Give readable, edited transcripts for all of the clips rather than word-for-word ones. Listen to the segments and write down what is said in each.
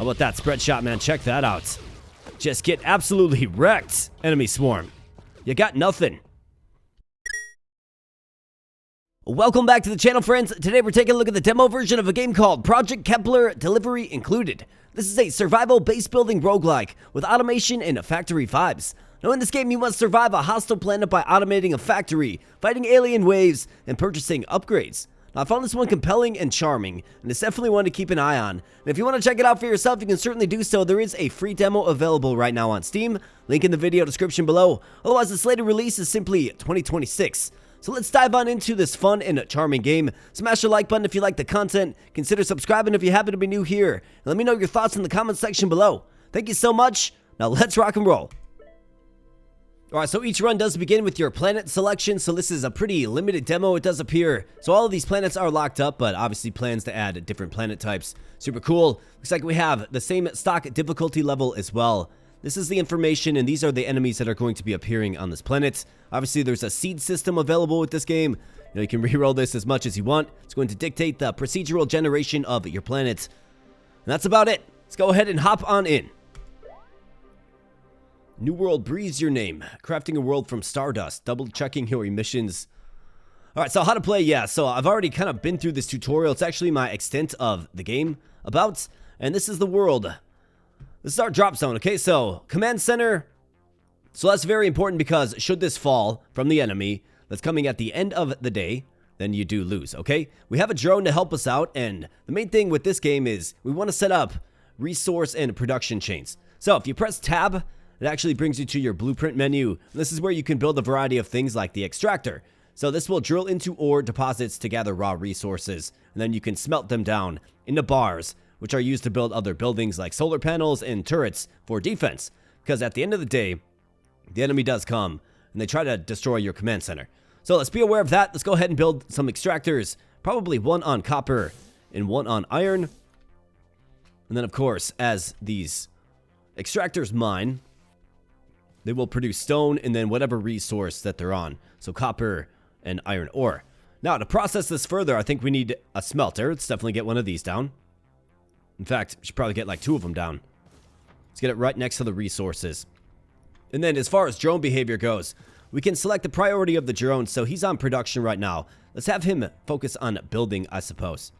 How about that spread shot, man? Check that out. Just get absolutely wrecked, enemy swarm. You got nothing. Welcome back to the channel, friends. Today we're taking a look at the demo version of a game called Project Kepler Delivery Included. This is a survival base building roguelike with automation and factory vibes. Now in this game you must survive a hostile planet by automating a factory, fighting alien waves, and purchasing upgrades. Now I found this one compelling and charming, and it's definitely one to keep an eye on. And if you want to check it out for yourself, you can certainly do so. There is a free demo available right now on Steam. Link in the video description below. Otherwise the slated release is simply 2026. So let's dive on into this fun and charming game. Smash the like button if you like the content. Consider subscribing if you happen to be new here. And let me know your thoughts in the comment section below. Thank you so much. Now let's rock and roll. Alright, so each run does begin with your planet selection. So this is a pretty limited demo, it does appear. So all of these planets are locked up, but obviously plans to add different planet types. Super cool. Looks like we have the same stock difficulty level as well. This is the information, and these are the enemies that are going to be appearing on this planet. Obviously, there's a seed system available with this game. You can reroll this as much as you want. It's going to dictate the procedural generation of your planet. And that's about it. Let's go ahead and hop on in. New world breathes your name. Crafting a world from stardust. Double checking your emissions. Alright, so how to play, yeah. So I've already kind of been through this tutorial. It's actually my extent of the game about. And this is the world. This is our drop zone, okay? So, command center. So that's very important because should this fall from the enemy that's coming at the end of the day, then you do lose, okay? We have a drone to help us out, and the main thing with this game is we want to set up resource and production chains. So if you press tab, it actually brings you to your blueprint menu. This is where you can build a variety of things like the extractor. So this will drill into ore deposits to gather raw resources, and then you can smelt them down into bars, which are used to build other buildings like solar panels and turrets for defense. Because at the end of the day, the enemy does come, and they try to destroy your command center. So let's be aware of that. Let's go ahead and build some extractors, probably one on copper and one on iron. And then, of course, as these extractors mine, they will produce stone and then whatever resource that they're on. So copper and iron ore. Now, to process this further, I think we need a smelter. Let's definitely get one of these down. In fact, we should probably get like 2 of them down. Let's get it right next to the resources. And then as far as drone behavior goes, we can select the priority of the drone. So he's on production right now. Let's have him focus on building, I suppose.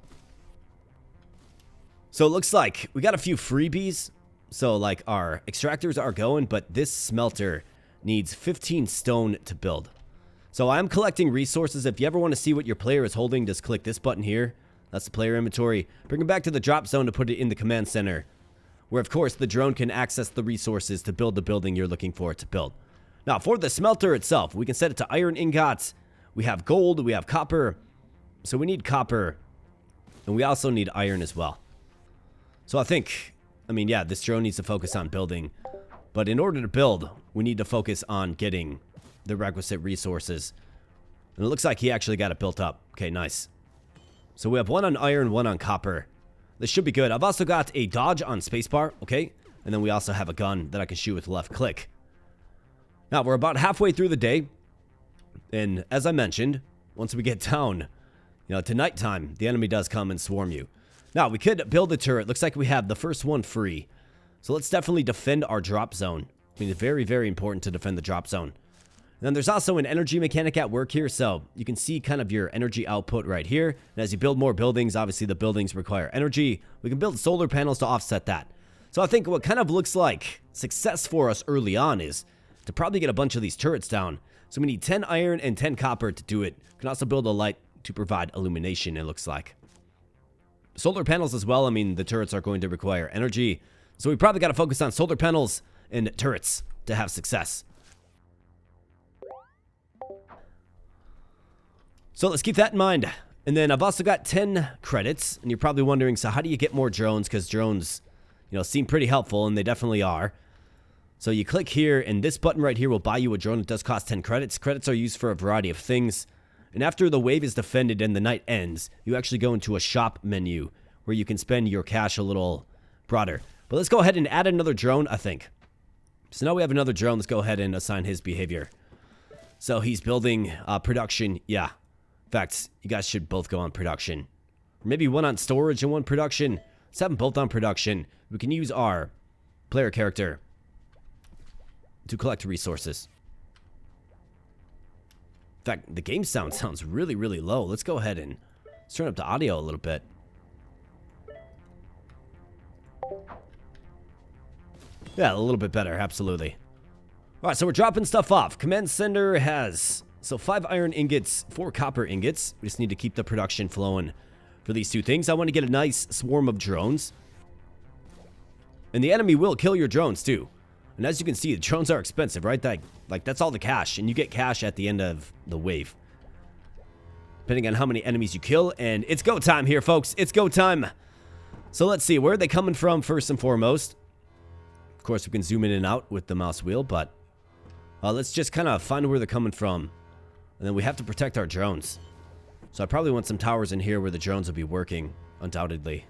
So it looks like we got a few freebies. So like our extractors are going, but this smelter needs 15 stone to build. So I'm collecting resources. If you ever want to see what your player is holding, just click this button here. That's the player inventory. Bring it back to the drop zone to put it in the command center, where of course the drone can access the resources to build the building you're looking for it to build. Now for the smelter itself, we can set it to iron ingots. We have gold, we have copper. So we need copper, and we also need iron as well. So I mean, yeah, this drone needs to focus on building, but in order to build, we need to focus on getting the requisite resources. And it looks like he actually got it built up. Okay, nice. So we have one on iron, one on copper. This should be good. I've also got a dodge on spacebar, okay? And then we also have a gun that I can shoot with left click. Now, we're about halfway through the day. And as I mentioned, once we get down, to nighttime, the enemy does come and swarm you. Now, we could build a turret. Looks like we have the first one free. So let's definitely defend our drop zone. I mean, it's very, very important to defend the drop zone. And then there's also an energy mechanic at work here, so you can see kind of your energy output right here. And as you build more buildings, obviously the buildings require energy. We can build solar panels to offset that. So I think what kind of looks like success for us early on is to probably get a bunch of these turrets down. So we need 10 iron and 10 copper to do it. We can also build a light to provide illumination, it looks like. Solar panels as well. I mean, the turrets are going to require energy. So we probably got to focus on solar panels and turrets to have success. So let's keep that in mind. And then I've also got 10 credits. And you're probably wondering, so how do you get more drones? Because drones, seem pretty helpful, and they definitely are. So you click here, and this button right here will buy you a drone. It does cost 10 credits. Credits are used for a variety of things. And after the wave is defended and the night ends, you actually go into a shop menu where you can spend your cash a little broader. But let's go ahead and add another drone, I think. So now we have another drone. Let's go ahead and assign his behavior. So he's building production. Yeah. In fact, you guys should both go on production. Or maybe one on storage and one production. Let's have them both on production. We can use our player character to collect resources. In fact, the game sounds really, really low. Let's go ahead and turn up the audio a little bit. Yeah, a little bit better, absolutely. Alright, so we're dropping stuff off. Command center has 5 iron ingots, 4 copper ingots. We just need to keep the production flowing for these 2 things. I want to get a nice swarm of drones. And the enemy will kill your drones too. And as you can see, the drones are expensive, right? That's all the cash, and you get cash at the end of the wave, depending on how many enemies you kill. And it's go time here, folks. It's go time. So let's see, where are they coming from first and foremost? Of course, we can zoom in and out with the mouse wheel, but let's just kind of find where they're coming from. And then we have to protect our drones. So I probably want some towers in here where the drones will be working, undoubtedly.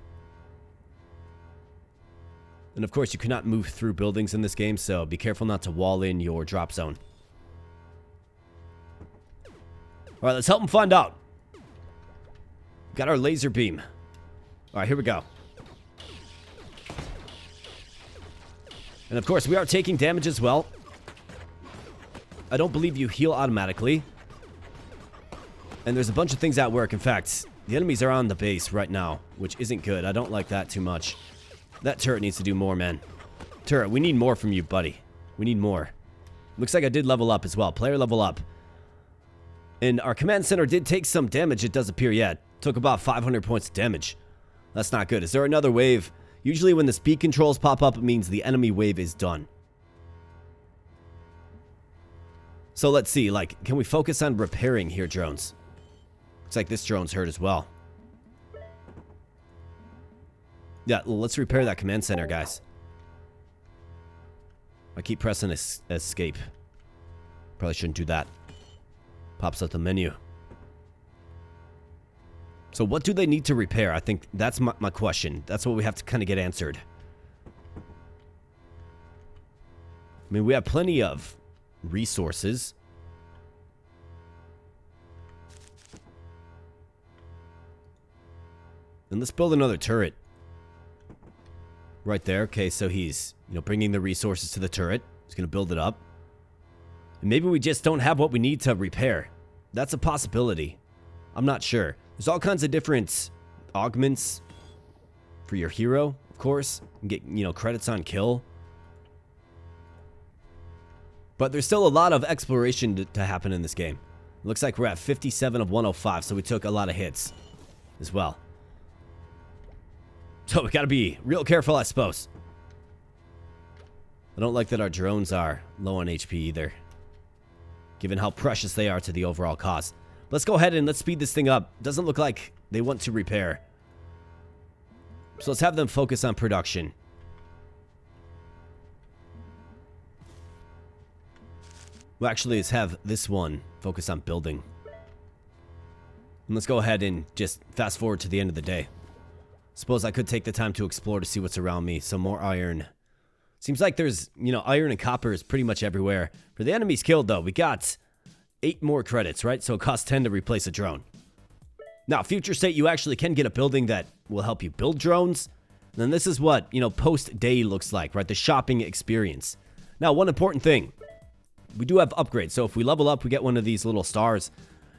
And of course, you cannot move through buildings in this game, so be careful not to wall in your drop zone. Alright, let's help them find out. Got our laser beam. Alright, here we go. And of course, we are taking damage as well. I don't believe you heal automatically. And there's a bunch of things at work. In fact, the enemies are on the base right now, which isn't good. I don't like that too much. That turret needs to do more, man. Turret, we need more from you, buddy. We need more. Looks like I did level up as well. Player level up. And our command center did take some damage, it does appear. Yeah, took about 500 points of damage. That's not good. Is there another wave? Usually when the speed controls pop up, it means the enemy wave is done. So let's see, can we focus on repairing here, drones? Looks like this drone's hurt as well. Yeah, let's repair that command center, guys. I keep pressing escape. Probably shouldn't do that. Pops up the menu. So what do they need to repair? I think that's my question. That's what we have to kind of get answered. I mean, we have plenty of resources. And let's build another turret. Right there. Okay, so he's, bringing the resources to the turret. He's going to build it up. And maybe we just don't have what we need to repair. That's a possibility. I'm not sure. There's all kinds of different augments for your hero, of course. You can get, credits on kill. But there's still a lot of exploration to happen in this game. It looks like we're at 57 of 105, so we took a lot of hits as well. So we gotta be real careful, I suppose. I don't like that our drones are low on HP either, given how precious they are to the overall cost. Let's go ahead and let's speed this thing up. Doesn't look like they want to repair. So let's have them focus on production. Well, actually, let's have this one focus on building. And let's go ahead and just fast forward to the end of the day. Suppose I could take the time to explore to see what's around me. Some more iron. Seems like there's, iron and copper is pretty much everywhere. For the enemies killed, though, we got 8 more credits, right? So it costs 10 to replace a drone. Now, future state, you actually can get a building that will help you build drones. And then this is what, post-day looks like, right? The shopping experience. Now, one important thing. We do have upgrades. So if we level up, we get one of these little stars.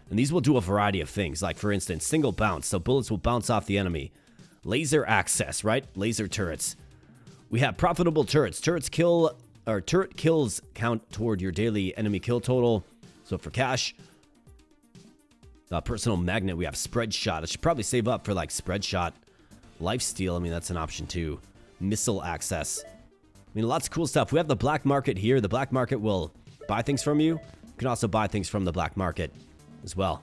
And these will do a variety of things. Like, for instance, single bounce. So bullets will bounce off the enemy. Laser access, right? Laser turrets. We have profitable turrets. Turret kills count toward your daily enemy kill total. So for cash. Personal magnet, we have spread shot. I should probably save up for spread shot. Lifesteal, I mean, that's an option too. Missile access. I mean, lots of cool stuff. We have the black market here. The black market will buy things from you. You can also buy things from the black market as well.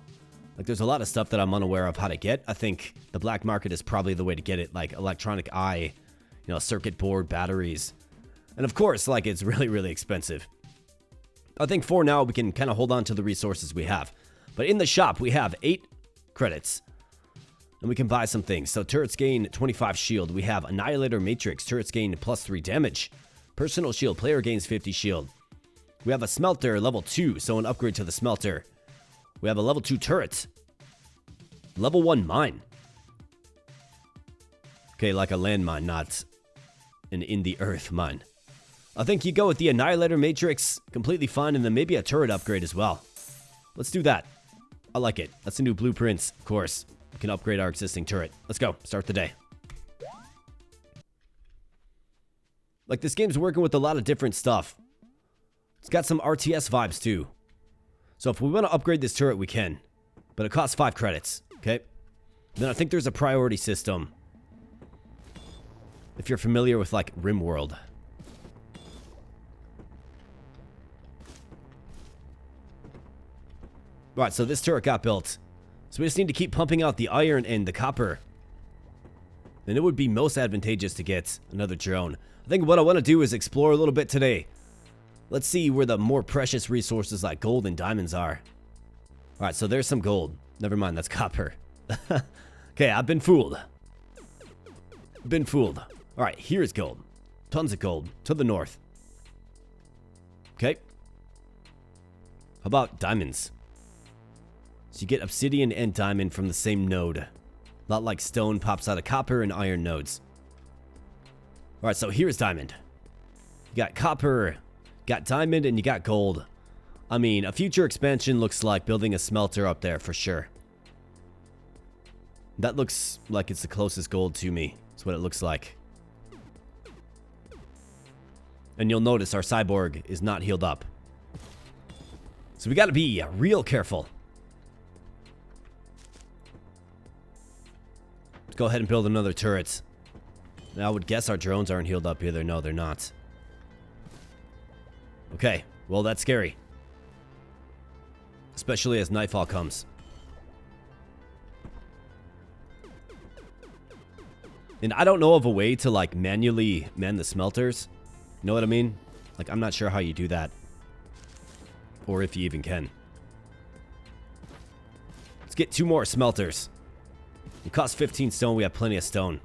There's a lot of stuff that I'm unaware of how to get. I think the black market is probably the way to get it, like electronic eye, circuit board, batteries. And of course, it's really, really expensive. I think for now, we can kind of hold on to the resources we have. But in the shop, we have 8 credits. And we can buy some things. So turrets gain 25 shield. We have Annihilator Matrix. Turrets gain +3 damage. Personal shield. Player gains 50 shield. We have a smelter, level 2. So an upgrade to the smelter. We have a level 2 turret. Level 1 mine. Okay, like a landmine, not an in the earth mine. I think you go with the Annihilator Matrix, completely fine, and then maybe a turret upgrade as well. Let's do that. I like it. That's a new blueprint, of course. We can upgrade our existing turret. Let's go. Start the day. Like, this game's working with a lot of different stuff. It's got some RTS vibes, too. So if we want to upgrade this turret, we can. But it costs 5 credits, okay? Then I think there's a priority system. If you're familiar with, like, RimWorld. Right, so this turret got built. So we just need to keep pumping out the iron and the copper. And it would be most advantageous to get another drone. I think what I want to do is explore a little bit today. Let's see where the more precious resources like gold and diamonds are. Alright, so there's some gold. Never mind, that's copper. Okay, I've been fooled. Been fooled. Alright, here's gold. Tons of gold. To the north. Okay. How about diamonds? So you get obsidian and diamond from the same node. Not like stone pops out of copper and iron nodes. Alright, so here's diamond. You got copper, got diamond, and you got gold. I mean, a future expansion looks like building a smelter up there for sure. That looks like it's the closest gold to me. That's what it looks like. And you'll notice our cyborg is not healed up. So we gotta be real careful. Let's go ahead and build another turret. I would guess our drones aren't healed up either. No, they're not. Okay, well, that's scary. Especially as nightfall comes. And I don't know of a way to, like, manually man the smelters. You know what I mean? Like, I'm not sure how you do that. Or if you even can. Let's get 2 more smelters. It costs 15 stone. We have plenty of stone.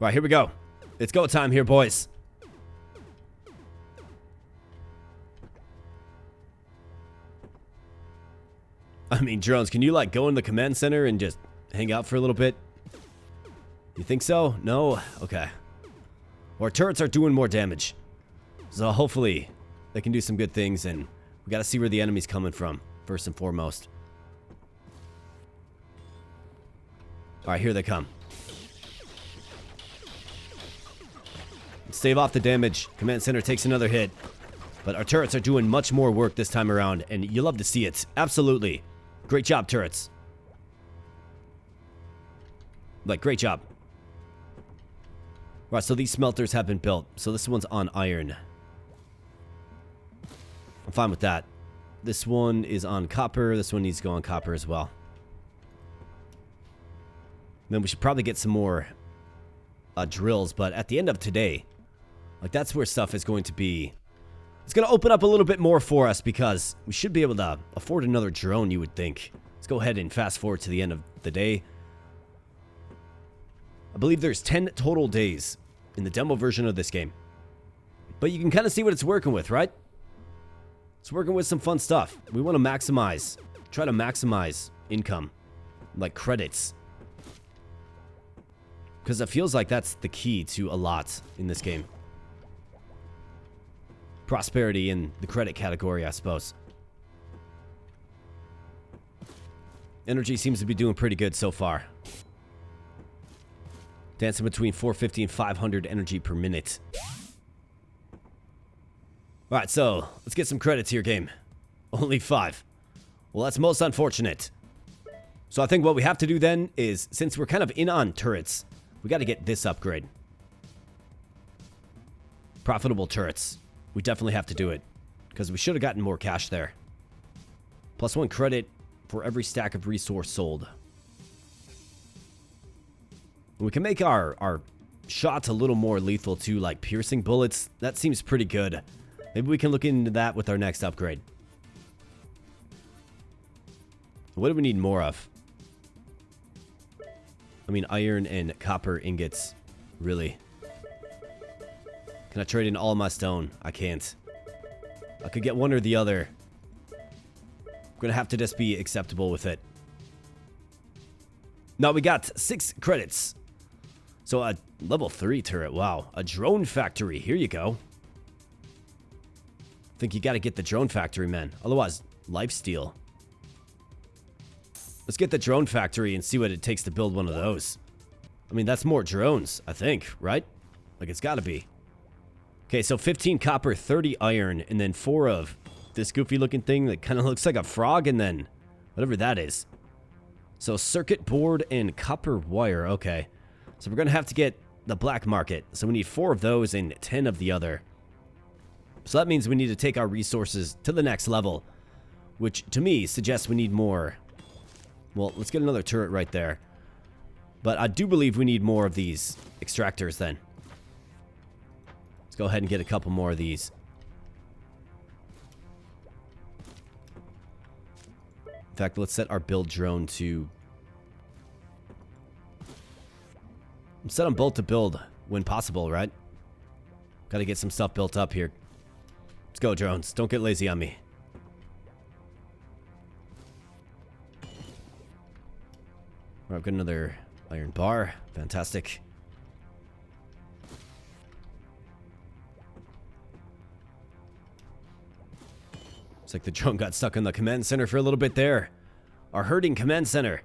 Right, here we go. It's go time here, boys. I mean, drones, can you, like, go in the command center and just hang out for a little bit? You think so? No? Okay. Our turrets are doing more damage. So hopefully they can do some good things, and we gotta see where the enemy's coming from, first and foremost. Alright, here they come. Stave off the damage. Command center takes another hit. But our turrets are doing much more work this time around, and you love to see it. Absolutely. Great job, turrets. Like, great job. Right, so these smelters have been built. So this one's on iron. I'm fine with that. This one is on copper. This one needs to go on copper as well. Then we should probably get some more drills, but at the end of today, like, that's where stuff is going to be. It's going to open up a little bit more for us because we should be able to afford another drone, you would think. Let's go ahead and fast forward to the end of the day. I believe there's 10 total days in the demo version of this game. But you can kind of see what it's working with, right? It's working with some fun stuff. We want to maximize, try to maximize income, like credits. Because it feels like that's the key to a lot in this game. Prosperity in the credit category, I suppose. Energy seems to be doing pretty good so far. Dancing between 450 and 500 energy per minute. Alright, so let's get some credits here, game. Only 5. Well, that's most unfortunate. So I think what we have to do then is, since we're kind of in on turrets, we got to get this upgrade. Profitable turrets. We definitely have to do it, because we should have gotten more cash there. +1 credit for every stack of resource sold. We can make our shots a little more lethal too, like piercing bullets. That seems pretty good. Maybe we can look into that with our next upgrade. What do we need more of? I mean, iron and copper ingots. Really. Can I trade in all my stone? I can't. I could get one or the other. I'm gonna have to just be acceptable with it. Now we got 6 credits. So a level 3 turret. Wow. A drone factory. Here you go. Think you got to get the drone factory, man. Otherwise, lifesteal. Let's get the drone factory and see what it takes to build one of those. I mean, that's more drones, I think, right? Like, it's got to be. Okay, so 15 copper, 30 iron, and then 4 of this goofy looking thing that kind of looks like a frog, and then whatever that is. So circuit board and copper wire. Okay. So we're going to have to get the black market. So we need 4 of those and 10 of the other. So that means we need to take our resources to the next level, which to me suggests we need more. Well, let's get another turret right there. But I do believe we need more of these extractors then. Let's go ahead and get a couple more of these. In fact, let's set our build drone to... set them both to build when possible, right? Gotta get some stuff built up here. Let's go, drones. Don't get lazy on me. All right, I've got another iron bar. Fantastic. Looks like the drone got stuck in the command center for a little bit there. Our herding command center.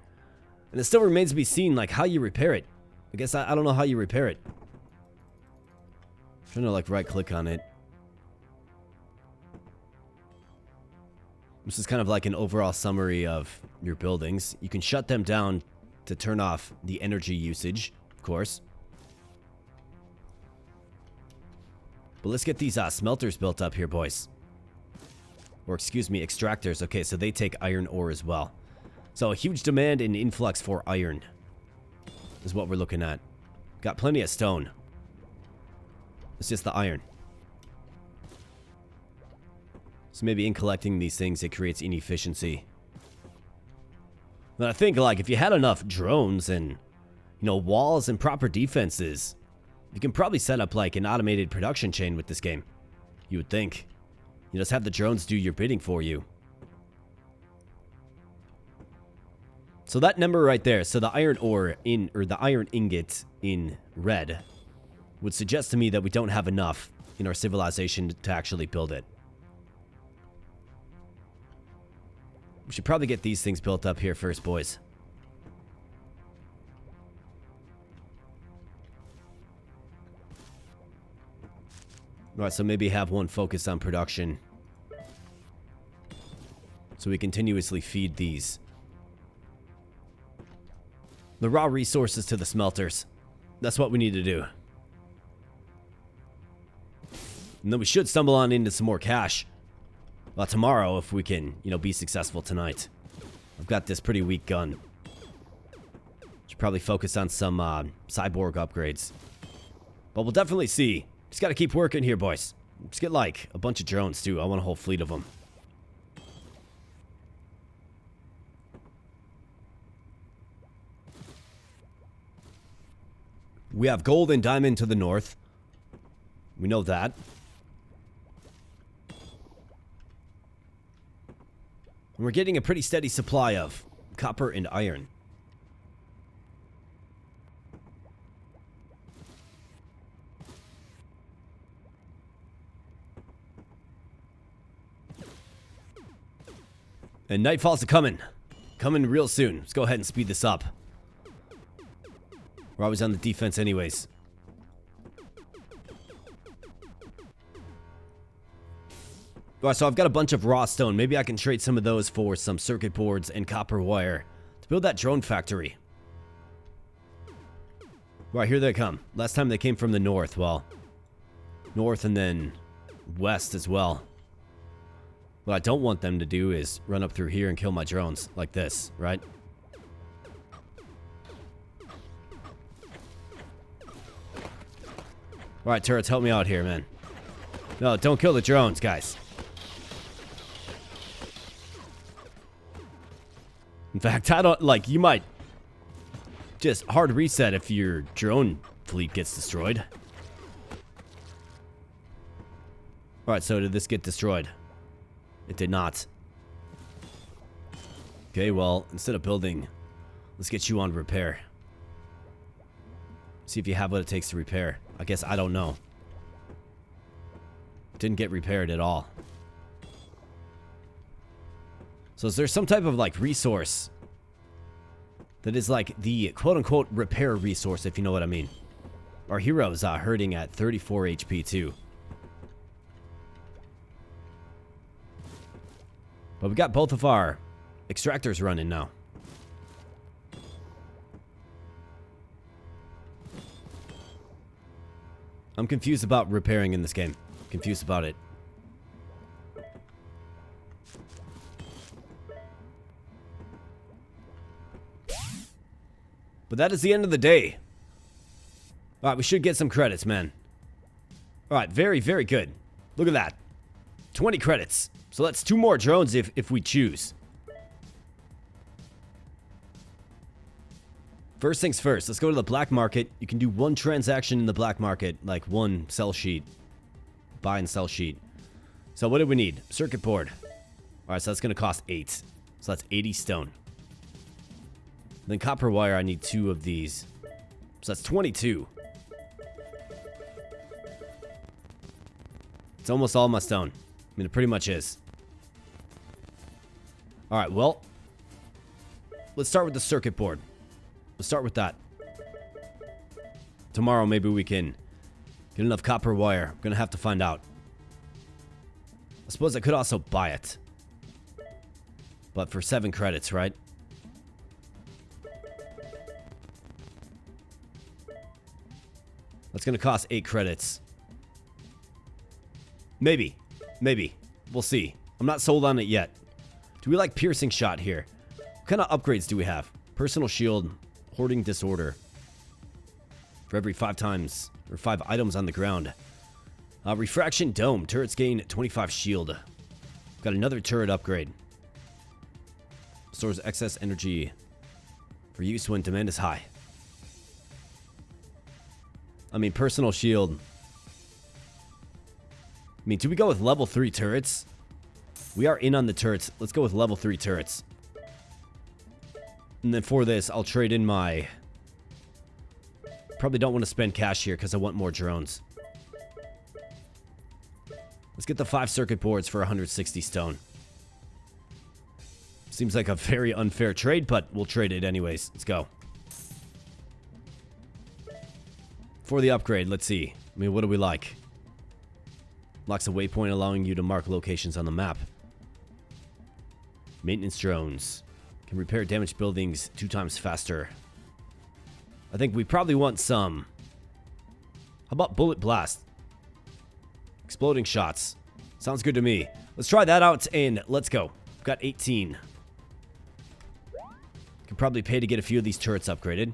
And it still remains to be seen, like, how you repair it. I guess I don't know how you repair it. I'm trying to, like, right-click on it. This is kind of like an overall summary of your buildings. You can shut them down to turn off the energy usage, of course. But let's get these smelters built up here, boys. Or excuse me, extractors. Okay, so they take iron ore as well. So a huge demand and influx for iron is what we're looking at. Got plenty of stone. It's just the iron. So maybe in collecting these things, it creates inefficiency. But I think, like, if you had enough drones and, you know, walls and proper defenses, you can probably set up, like, an automated production chain with this game. You would think. You just have the drones do your bidding for you. So that number right there, so the iron ore in, or the iron ingot in red, would suggest to me that we don't have enough in our civilization to actually build it. We should probably get these things built up here first, boys. Alright, so maybe have one focus on production. So we continuously feed these. The raw resources to the smelters. That's what we need to do. And then we should stumble on into some more cash. Well, tomorrow, if we can, you know, be successful tonight. I've got this pretty weak gun. Should probably focus on some cyborg upgrades. But we'll definitely see. Just gotta keep working here, boys. Let's get, like, a bunch of drones, too. I want a whole fleet of them. We have gold and diamond to the north. We know that. And we're getting a pretty steady supply of copper and iron. And nightfall's coming. Coming real soon. Let's go ahead and speed this up. We're always on the defense anyways. Alright, so I've got a bunch of raw stone. Maybe I can trade some of those for some circuit boards and copper wire to build that drone factory. Right, here they come. Last time they came from the north. Well, north and then west as well. What I don't want them to do is run up through here and kill my drones like this, right? Alright, turrets, help me out here, man. No, don't kill the drones, guys. In fact, I don't, like, you might just hard reset if your drone fleet gets destroyed. Alright, so did this get destroyed? It did not. Okay, well, instead of building Let's get you on repair. See if you have what it takes to repair. I guess I don't know. Didn't get repaired at all. So is there some type of like resource that is like the quote-unquote repair resource, if you know what I mean? Our hero's hurting at 34 HP too. But we got both of our extractors running now. I'm confused about repairing in this game. Confused about it. But that is the end of the day. Alright, we should get some credits, man. Alright, very, very good. Look at that. 20 credits. So that's 2 more drones if we choose. First things first, let's go to the black market. You can do 1 transaction in the black market, like 1 sell sheet. Buy and sell sheet. So what do we need? Circuit board. Alright, so that's going to cost 8. So that's 80 stone. Then copper wire, I need 2 of these. So that's 22. It's almost all my stone. I mean, it pretty much is. Alright, well. Let's start with the circuit board. Let's start with that. Tomorrow, maybe we can get enough copper wire. I'm gonna have to find out. I suppose I could also buy it. But for 7 credits, right? That's gonna cost 8 credits. Maybe. Maybe. We'll see. I'm not sold on it yet. Do we like piercing shot here? What kind of upgrades do we have? Personal shield. Hoarding disorder. For every 5 times. Or 5 items on the ground. Refraction dome. Turrets gain 25 shield. Got another turret upgrade. Stores excess energy. For use when demand is high. I mean, personal shield. I mean, do we go with level 3 turrets? We are in on the turrets. Let's go with level 3 turrets. And then for this, I'll trade in my... Probably don't want to spend cash here because I want more drones. Let's get the 5 circuit boards for 160 stone. Seems like a very unfair trade, but we'll trade it anyways. Let's go. For the upgrade, let's see. I mean, what do we like? Locks a waypoint allowing you to mark locations on the map. Maintenance drones. Can repair damaged buildings 2 times faster. I think we probably want some. How about bullet blast? Exploding shots. Sounds good to me. Let's try that out and let's go. We've got 18. Could probably pay to get a few of these turrets upgraded.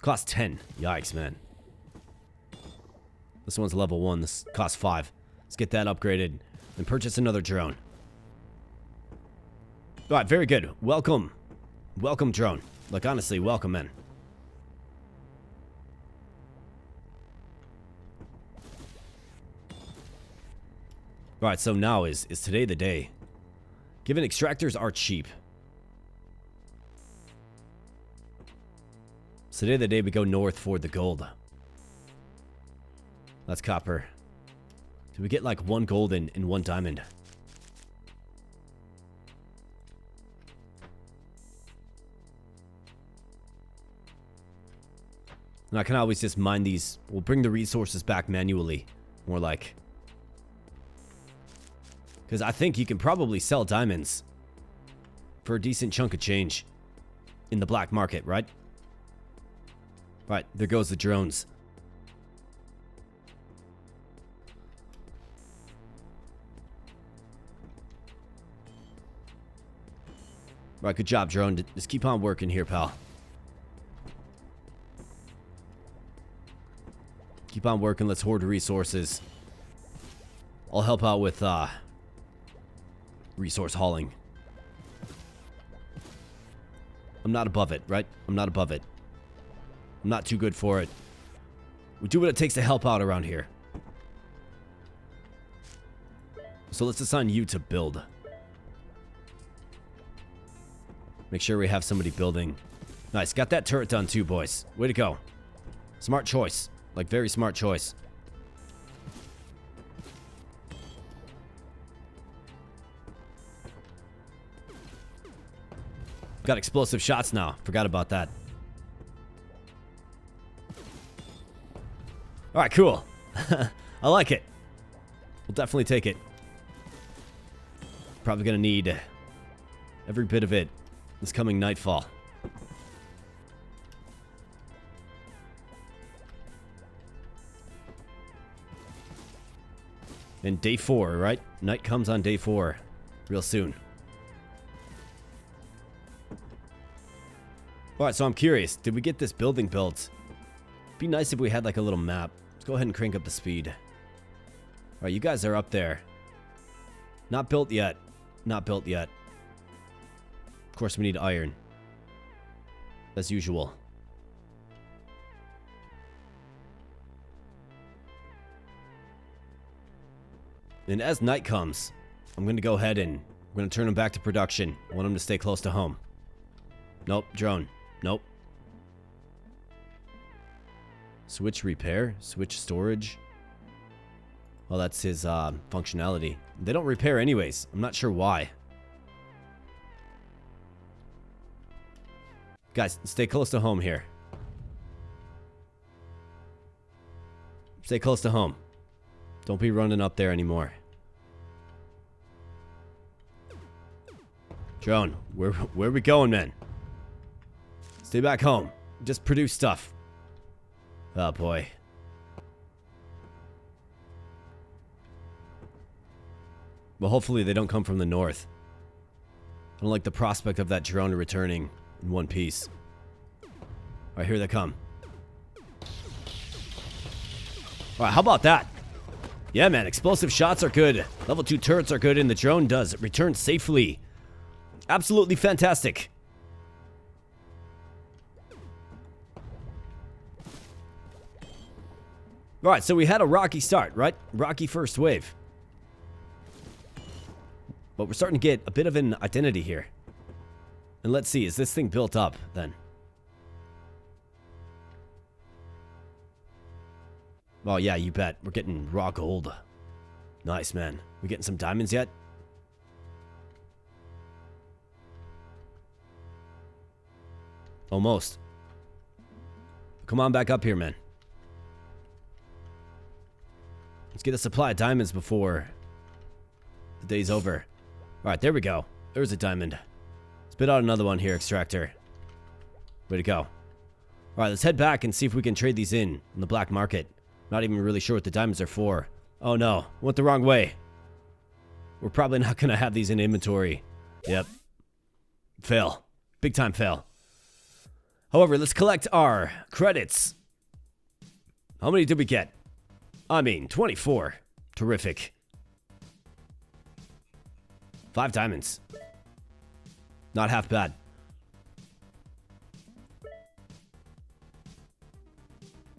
Cost 10. Yikes, man. This one's level 1. This costs 5. Let's get that upgraded and purchase another drone. Alright, very good. Welcome. Welcome, drone. Like, honestly, welcome, man. Alright, so now is today the day? Given extractors are cheap. So today the day we go north for the gold. That's copper. Do we get like 1 gold and 1 diamond? And I can always just mine these. We'll bring the resources back manually. More like. Because I think you can probably sell diamonds for a decent chunk of change in the black market, right? Right, there goes the drones. Right, good job, drone. Just keep on working here, pal. Keep on working. Let's hoard resources. I'll help out with resource hauling. I'm not above it, right? I'm not above it. I'm not too good for it. We do what it takes to help out around here. So let's assign you to build. Make sure we have somebody building. Nice. Got that turret done too, boys. Way to go. Smart choice. Like, very smart choice. Got explosive shots now. Forgot about that. Alright, cool. I like it. We'll definitely take it. Probably gonna need every bit of it this coming nightfall. And day 4, right? Night comes on day 4. Real soon. Alright, so I'm curious. Did we get this building built? Be nice if we had like a little map. Let's go ahead and crank up the speed. Alright, you guys are up there. Not built yet. Not built yet. Of course, we need iron. As usual. And as night comes, I'm going to go ahead and I'm going to turn them back to production. I want them to stay close to home. Nope, drone. Nope. Switch repair. Switch storage. Well, that's his functionality. They don't repair anyways. I'm not sure why. Guys, stay close to home here. Stay close to home. Don't be running up there anymore. Drone, where are we going, man? Stay back home. Just produce stuff. Oh, boy. Well, hopefully they don't come from the north. I don't like the prospect of that drone returning in one piece. Alright, here they come. Alright, how about that? Yeah, man, explosive shots are good. Level 2 turrets are good, and the drone does return safely. Absolutely fantastic. Alright, so we had a rocky start, right? Rocky first wave. But we're starting to get a bit of an identity here. And let's see, is this thing built up then? Oh yeah, you bet. We're getting raw gold. Nice, man. We getting some diamonds yet? Almost. Come on back up here, man. Let's get a supply of diamonds before the day's over. Alright, there we go. There's a diamond. Spit out another one here, extractor. Way to go. Alright, let's head back and see if we can trade these in the black market. Not even really sure what the diamonds are for. Oh no, went the wrong way. We're probably not going to have these in inventory. Yep. Fail. Big time fail. However, let's collect our credits. How many did we get? I mean, 24. Terrific. 5 diamonds. Not half bad.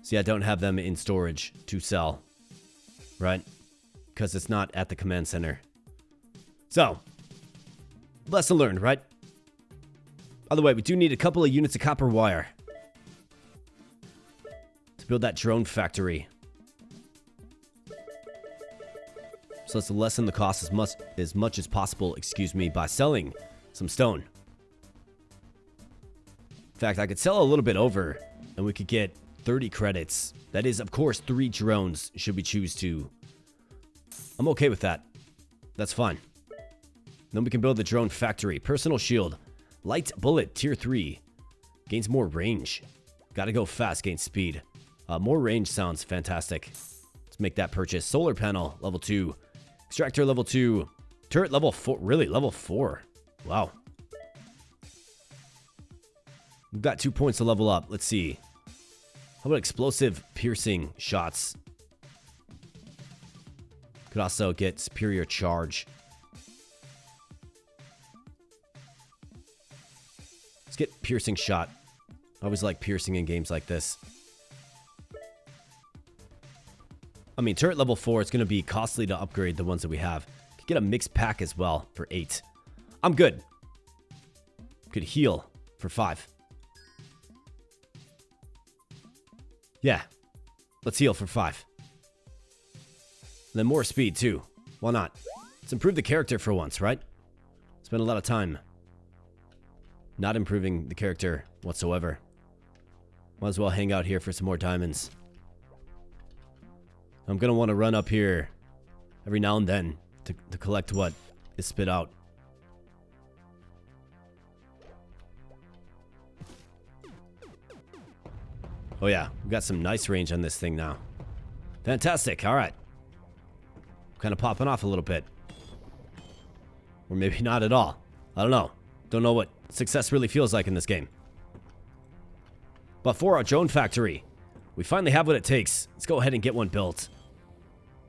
See, I don't have them in storage to sell. Right? Because it's not at the command center. So, lesson learned, right? By the way, we do need a couple of units of copper wire to build that drone factory. So let's lessen the cost as much as possible, excuse me, by selling some stone. In fact, I could sell a little bit over, and we could get 30 credits. That is, of course, 3 drones, should we choose to. I'm okay with that. That's fine. Then we can build the drone factory. Personal shield. Light bullet, tier 3. Gains more range. Gotta go fast, gains speed. More range sounds fantastic. Let's make that purchase. Solar panel, level 2. Extractor, level 2. Turret, level 4. Really, level 4. Wow. We've got 2 points to level up. Let's see. How about explosive piercing shots? Could also get superior charge. Let's get piercing shot. I always like piercing in games like this. I mean, turret level 4, it's going to be costly to upgrade the ones that we have. Could get a mixed pack as well for 8. I'm good. Could heal for 5. Yeah. Let's heal for 5. And then more speed, too. Why not? Let's improve the character for once, right? Spend a lot of time not improving the character whatsoever. Might as well hang out here for some more diamonds. I'm going to want to run up here every now and then to collect what is spit out. Oh yeah, we've got some nice range on this thing now. Fantastic, alright. Kind of popping off a little bit. Or maybe not at all. I don't know. Don't know what success really feels like in this game. But for our drone factory, we finally have what it takes. Let's go ahead and get one built.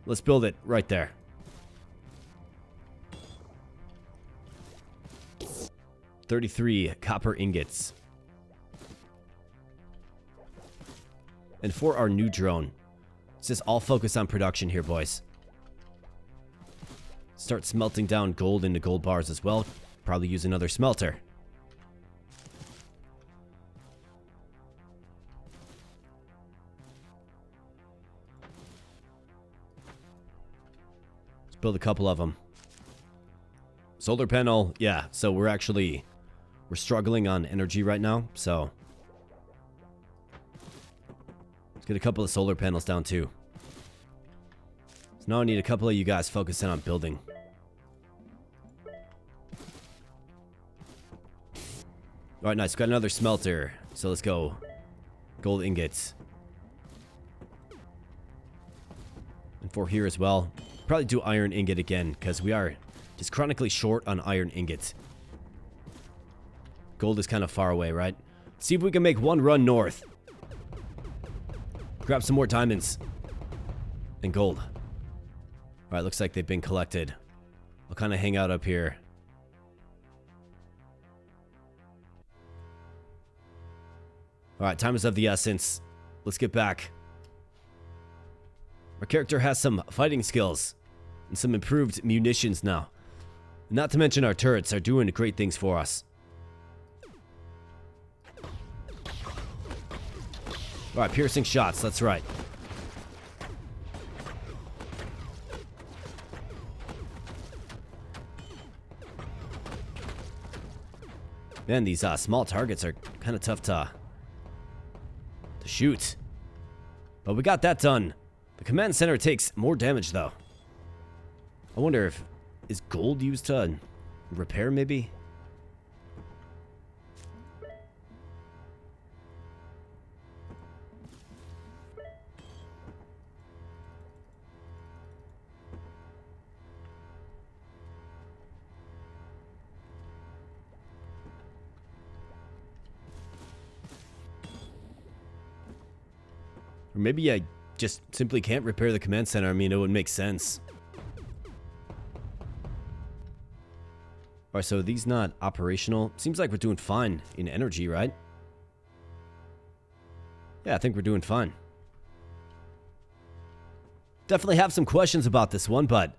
Let's build it right there. $33 copper ingots. And for our new drone, let's just all focus on production here, boys. Start smelting down gold into gold bars as well. Probably use another smelter. Let's build a couple of them. Solar panel, yeah, so we're struggling on energy right now, so let's get a couple of solar panels down too. So now I need a couple of you guys focusing on building. Alright, nice. Got another smelter. So let's go. Gold ingots. And for here as well. Probably do iron ingot again, because we are just chronically short on iron ingots. Gold is kind of far away, right? Let's see if we can make one run north. Grab some more diamonds. And gold. Alright, looks like they've been collected. I'll kind of hang out up here. Alright, time is of the essence. Let's get back. Our character has some fighting skills. And some improved munitions now. Not to mention our turrets are doing great things for us. Alright, piercing shots, that's right. Man, these small targets are kind of tough to shoot. But we got that done. The command center takes more damage though. I wonder if is gold used to repair maybe? Or maybe I just simply can't repair the command center. I mean, it would make sense. Alright, so are these not operational? Seems like we're doing fine in energy, right? Yeah, I think we're doing fine. Definitely have some questions about this one, but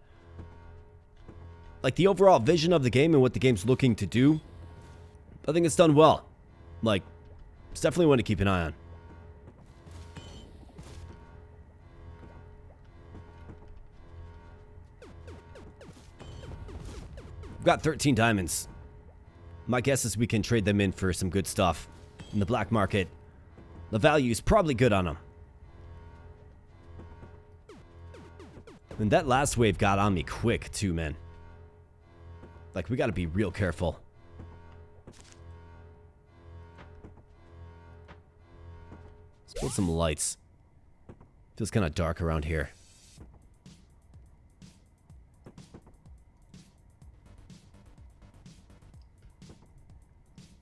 like the overall vision of the game and what the game's looking to do, I think it's done well. Like, it's definitely one to keep an eye on. We've got 13 diamonds. My guess is we can trade them in for some good stuff in the black market. The value is probably good on them. And that last wave got on me quick too, man. Like, we gotta be real careful. Let's build some lights. Feels kind of dark around here.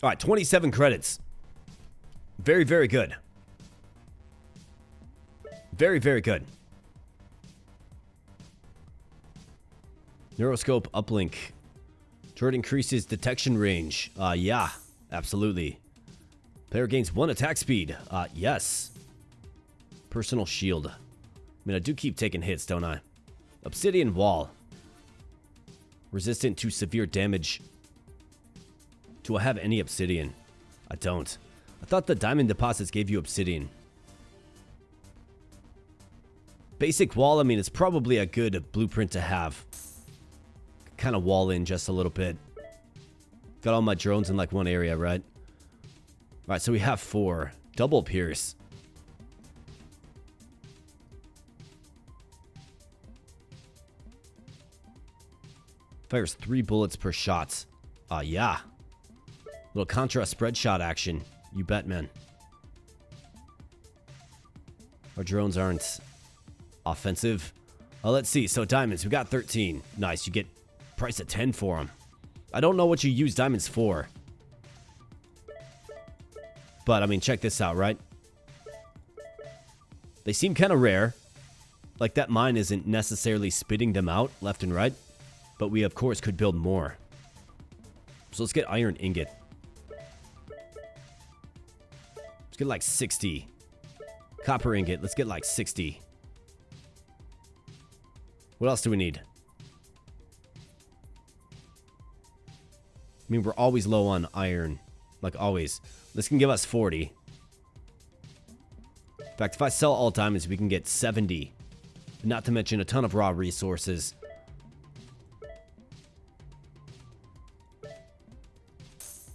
Alright, 27 credits. Very, very good. Very, very good. Neuroscope uplink. Turret increases detection range. Yeah, absolutely. Player gains 1 attack speed. Yes. Personal shield. I mean, I do keep taking hits, don't I? Obsidian wall. Resistant to severe damage. Do I have any obsidian? I don't. I thought the diamond deposits gave you obsidian. Basic wall, I mean, it's probably a good blueprint to have. Kind of wall in just a little bit. Got all my drones in like one area, right? Alright, so we have 4. Double pierce. Fires 3 bullets per shot. Yeah. Little contra spread shot action. You bet, man. Our drones aren't offensive. Let's see. So diamonds, we got 13. Nice. You get price at 10 for them. I don't know what you use diamonds for. But, I mean, check this out, right? They seem kind of rare. Like, that mine isn't necessarily spitting them out left and right. But we, of course, could build more. So let's get iron ingot. Let's get like 60. Copper ingot. Let's get like 60. What else do we need? I mean, we're always low on iron. Like, always. This can give us 40. In fact, if I sell all diamonds, we can get 70. Not to mention a ton of raw resources.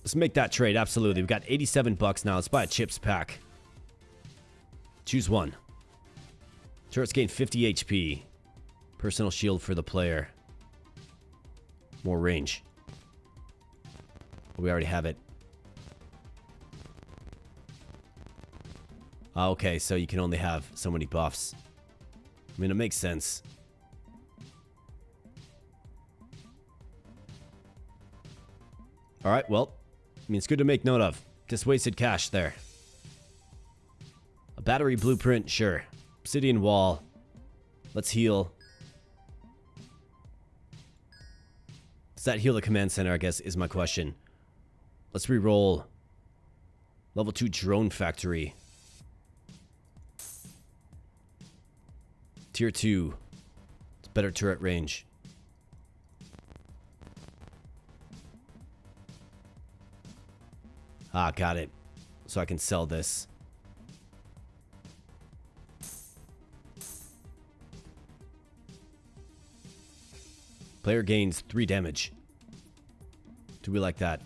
Let's make that trade, absolutely. We've got 87 bucks now. Let's buy a chips pack. Choose one. Turrets gain 50 HP. Personal shield for the player. More range. We already have it. Okay, so you can only have so many buffs. I mean, it makes sense. Alright, well, I mean, it's good to make note of. Just wasted cash there. A battery blueprint, sure. Obsidian wall. Let's heal. Does that heal the command center, I guess, is my question. Let's re-roll. Level 2 drone factory. Tier 2. It's better turret range. Ah, got it. So I can sell this. Player gains 3 damage. Do we like that?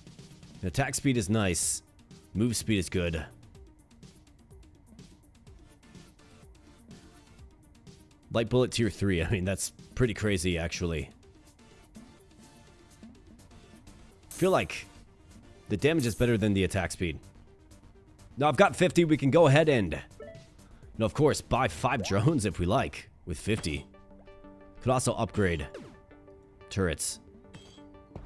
Attack speed is nice. Move speed is good. Light bullet tier 3. I mean, that's pretty crazy, actually. I feel like the damage is better than the attack speed. Now I've got 50. We can go ahead and, of course, buy 5 drones if we like with 50. Could also upgrade turrets. I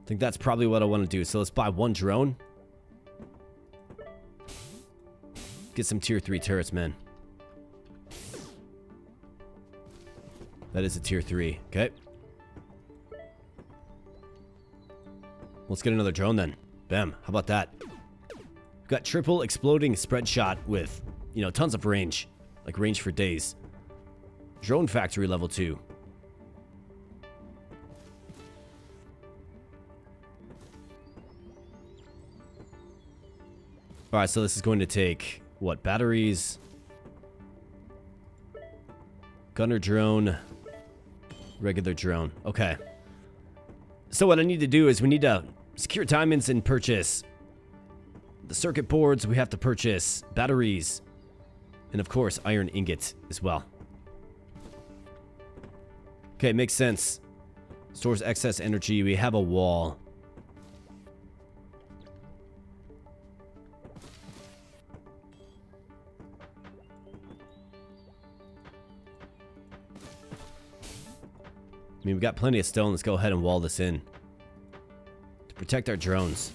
think that's probably what I want to do. So let's buy 1 drone. Get some tier 3 turrets, man. That is a tier 3. Okay. Let's get another drone then. Bam. How about that? We've got triple exploding spread shot with, tons of range. Like range for days. Drone factory level 2. Alright, so this is going to take, what, batteries? Gunner drone. Regular drone. Okay. So what I need to do is we need to secure diamonds and purchase the circuit boards. We have to purchase batteries. And of course, iron ingot as well. Okay, makes sense. Stores excess energy. We have a wall. I mean, we've got plenty of stone. Let's go ahead and wall this in to protect our drones.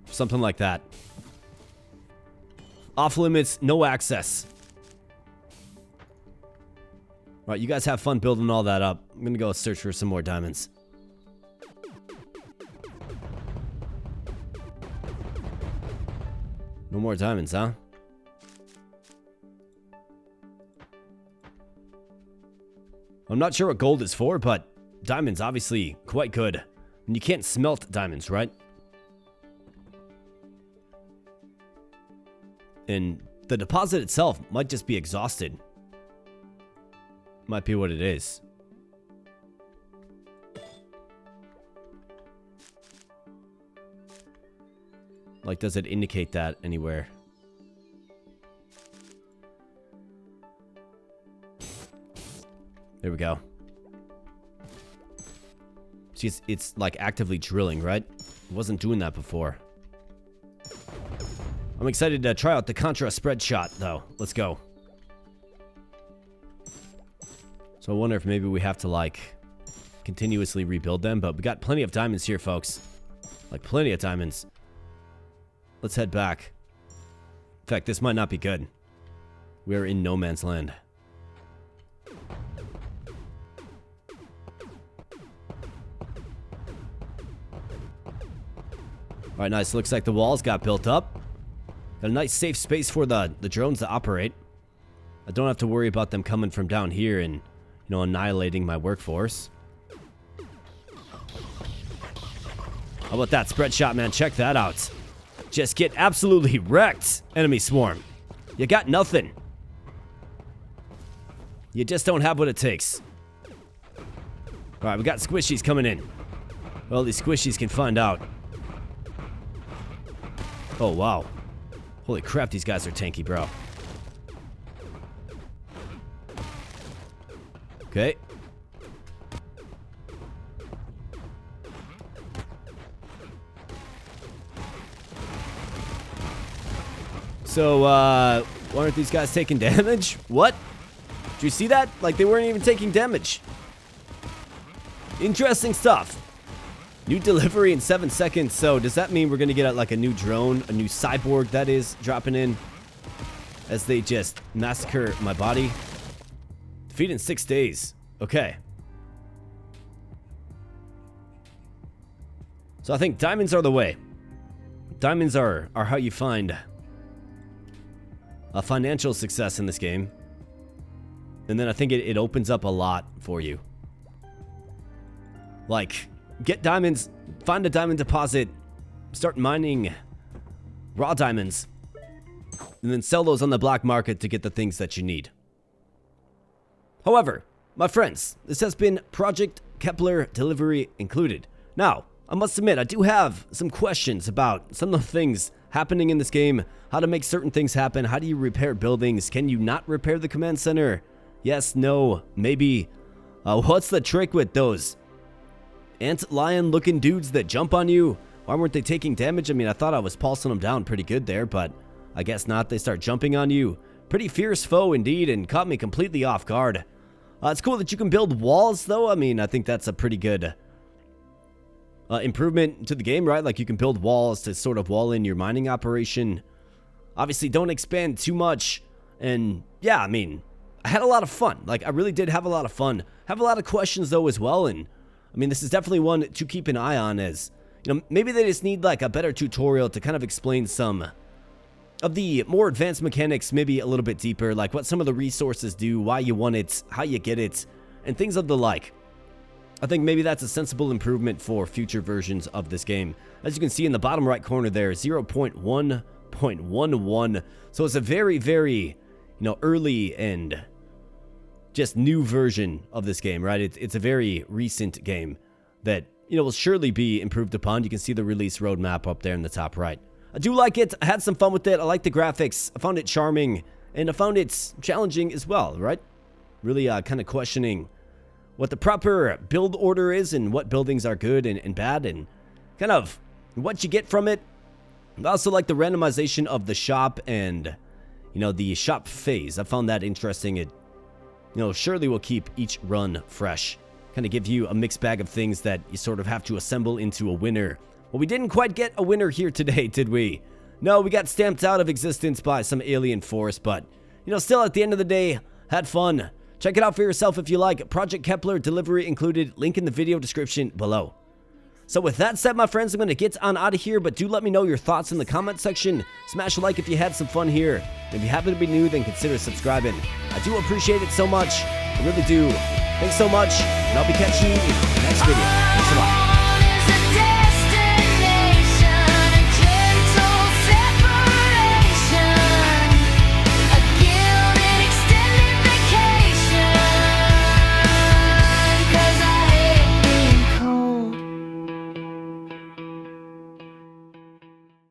Something like that. Off limits, no access. Alright, you guys have fun building all that up. I'm gonna go search for some more diamonds. No more diamonds, huh? I'm not sure what gold is for, but diamonds obviously quite good. And you can't smelt diamonds, right? And the deposit itself might just be exhausted. Might be what it is. Like, does it indicate that anywhere? There we go. See, it's like actively drilling, right? It wasn't doing that before. I'm excited to try out the Contra spread shot, though. Let's go. So I wonder if maybe we have to, like, continuously rebuild them. But we got plenty of diamonds here, folks. Like, plenty of diamonds. Let's head back. In fact, this might not be good. We're in no man's land. Alright, nice. Looks like the walls got built up. Got a nice safe space for the drones to operate. I don't have to worry about them coming from down here and, you know, annihilating my workforce. How about that spread shot, man? Check that out. Just get absolutely wrecked, enemy swarm. You got nothing. You just don't have what it takes. Alright, we got squishies coming in. Well, these squishies can find out. Oh, wow. Holy crap, these guys are tanky, bro. Okay. So, why aren't these guys taking damage? What? Did you see that? Like, they weren't even taking damage. Interesting stuff. New delivery in 7 seconds. So, does that mean we're going to get like a new drone, a new cyborg that is dropping in as they just massacre my body? Defeat in 6 days. Okay. So, I think diamonds are the way. Diamonds are how you find a financial success in this game. And then I think it opens up a lot for you. Like, get diamonds, find a diamond deposit, start mining raw diamonds, and then sell those on the black market to get the things that you need. However, my friends, this has been Project Kepler Delivery Included. Now, I must admit, I do have some questions about some of the things happening in this game, how to make certain things happen, how do you repair buildings, can you not repair the command center? Yes, no, maybe. What's the trick with those ant lion looking dudes that jump on you? Why weren't they taking damage? I mean, I thought I was pulsing them down pretty good there, but I guess not. They start jumping on you. Pretty fierce foe indeed, and caught me completely off guard. It's cool that you can build walls, though. I mean, I think that's a pretty good improvement to the game, right? Like, you can build walls to sort of wall in your mining operation. Obviously, don't expand too much. And yeah, I mean, I had a lot of fun. Like, I really did have a lot of fun. Have a lot of questions, though, as well. And I mean, this is definitely one to keep an eye on, as, you know, maybe they just need like a better tutorial to kind of explain some of the more advanced mechanics, maybe a little bit deeper, like what some of the resources do, why you want it, how you get it, and things of the like. I think maybe that's a sensible improvement for future versions of this game. As you can see in the bottom right corner there, 0.1.11. So it's a very, very, you know, early and just new version of this game, right? It's a very recent game that, you know, will surely be improved upon. You can see the release roadmap up there in the top right. I do like it. I had some fun with it. I like the graphics. I found it charming, and I found it challenging as well, right? Really kind of questioning what the proper build order is and what buildings are good and bad and kind of what you get from it. I also like the randomization of the shop and, you know, the shop phase. I found that interesting. It, you know, surely will keep each run fresh. Kind of give you a mixed bag of things that you sort of have to assemble into a winner. Well, we didn't quite get a winner here today, did we? No, we got stamped out of existence by some alien force, but, you know, still at the end of the day, had fun. Check it out for yourself if you like. Project Kepler Delivery Included. Link in the video description below. So with that said, my friends, I'm going to get on out of here, but do let me know your thoughts in the comment section. Smash a like if you had some fun here. And if you happen to be new, then consider subscribing. I do appreciate it so much. I really do. Thanks so much, and I'll be catching you in the next video.